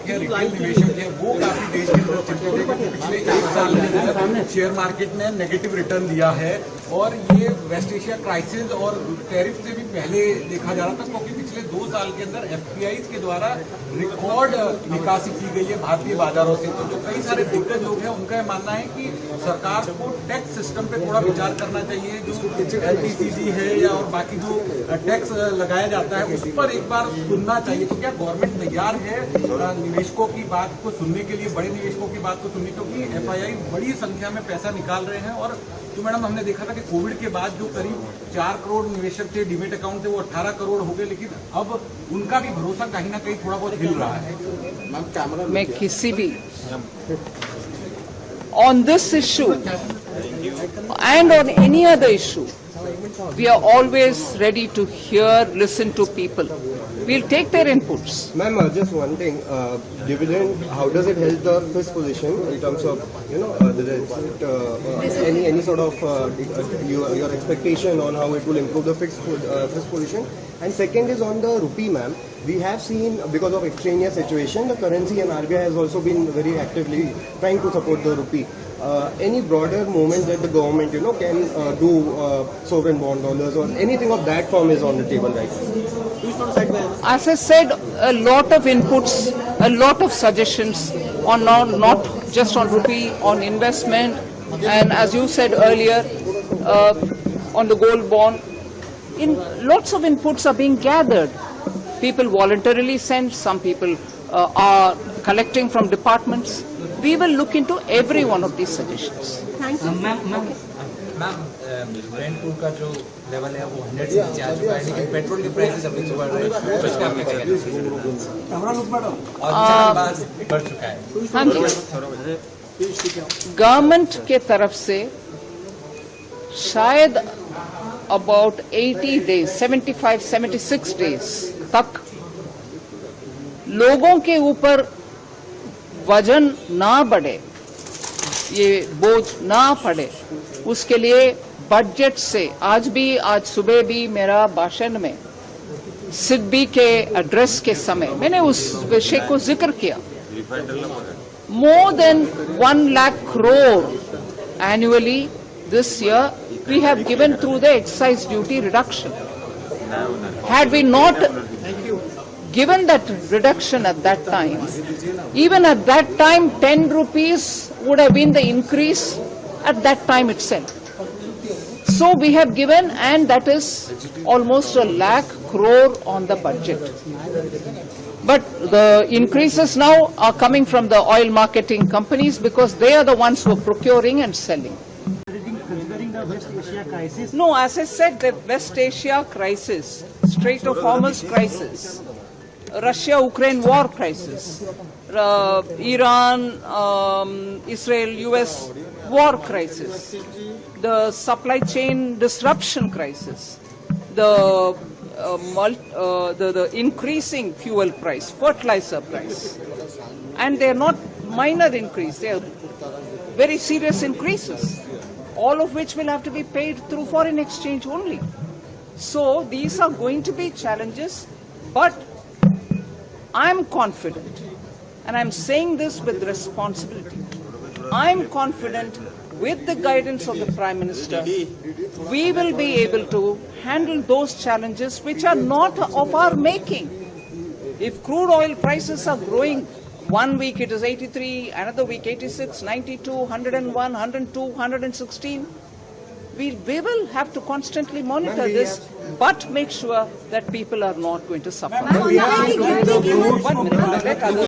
Retail निवेशक है वो काफी देश के तरफ चिंतित है क्योंकि पिछले 1 साल के अंदर शेयर मार्केट ने नेगेटिव रिटर्न दिया है और ये वेस्ट एशिया क्राइसिस और टैरिफ से भी पहले देखा जा रहा था क्योंकि पिछले 2 साल के अंदर एफपीआईज के द्वारा रिकॉर्ड निकासी की गई है भारतीय बाजारों से। तो जो कई सारे दिग्गज लोग हैं उनका यह मानना है कि सरकार को टैक्स सिस्टम पे थोड़ा विचार करना चाहिए। जो एलटीसीडी है या और बाकी जो टैक्स लगाया जाता है उस पर एक बार सुनना चाहिए। तो क्या गवर्नमेंट तैयार है निवेशकों की बात को सुनने के लिए, बड़े निवेशकों की बात को सुनने, क्योंकि एफआईआई बड़ी संख्या में पैसा निकाल रहे हैं। और जो मैडम हमने देखा था कि कोविड के बाद जो करीब 4 करोड़ निवेशक थे डीमेट अकाउंट थे वो 18 करोड़ हो गए, लेकिन अब उनका भी भरोसा कहीं ना कहीं थोड़ा बहुत हिल रहा है। मैं किसी भी on this issue and on any other issue, we are always ready to hear, listen to people. We'll take their inputs. Ma'am, just one thing. Dividend, how does it help the fisc position in terms of, any sort of your expectation on how it will improve the fisc position? And second is on the rupee, ma'am. We have seen, because of extraneous situation, the currency and RBI has also been very actively trying to support the rupee. Any broader movement that the government, can do sovereign bond dollars or anything of that form is on the table right now? As I said, a lot of inputs, a lot of suggestions on not just on rupee, on investment, and as you said earlier, on the gold bond. Lots of inputs are being gathered. People voluntarily send, some people are collecting from departments. We will look into every one of these suggestions. Thank you. Ma'am Brent crude का जो level है वो 100 से नीचे आ चुका है, लेकिन petrol की प्राइसेस अभी से बढ़ रही है, तो इसका आपका क्या कहना है? और बढ़ चुका है। हाँ जी, गवर्नमेंट के तरफ से शायद अबाउट 80 डेज 76 डेज तक लोगों के ऊपर वजन ना बढ़े, ये बोझ ना पड़े, उसके लिए बजट से आज सुबह भी मेरा भाषण में सिडबी के एड्रेस के समय मैंने उस विषय को जिक्र किया। More than 1 lakh crore annually this year we have given through the excise duty reduction. Had we not given that reduction at that time, even at that time 10 rupees would have been the increase at that time itself. So we have given, and that is almost 1 lakh crore on the budget. But the increases now are coming from the oil marketing companies because they are the ones who are procuring and selling. Considering the West Asia crisis? No, as I said, the West Asia crisis, Strait of Hormuz crisis, Russia-Ukraine war crisis, Iran, Israel, US war crisis, the supply chain disruption crisis, the increasing fuel price, fertilizer price, and they are not minor increase, they are very serious increases, all of which will have to be paid through foreign exchange only. So these are going to be challenges, but I'm confident, and I'm saying this with responsibility. I'm confident with the guidance of the Prime Minister, we will be able to handle those challenges which are not of our making. If crude oil prices are growing, one week it is 83, another week 86, 92, 101, 102, 116, we will have to constantly monitor this, but make sure that people are not going to suffer. 1 minute.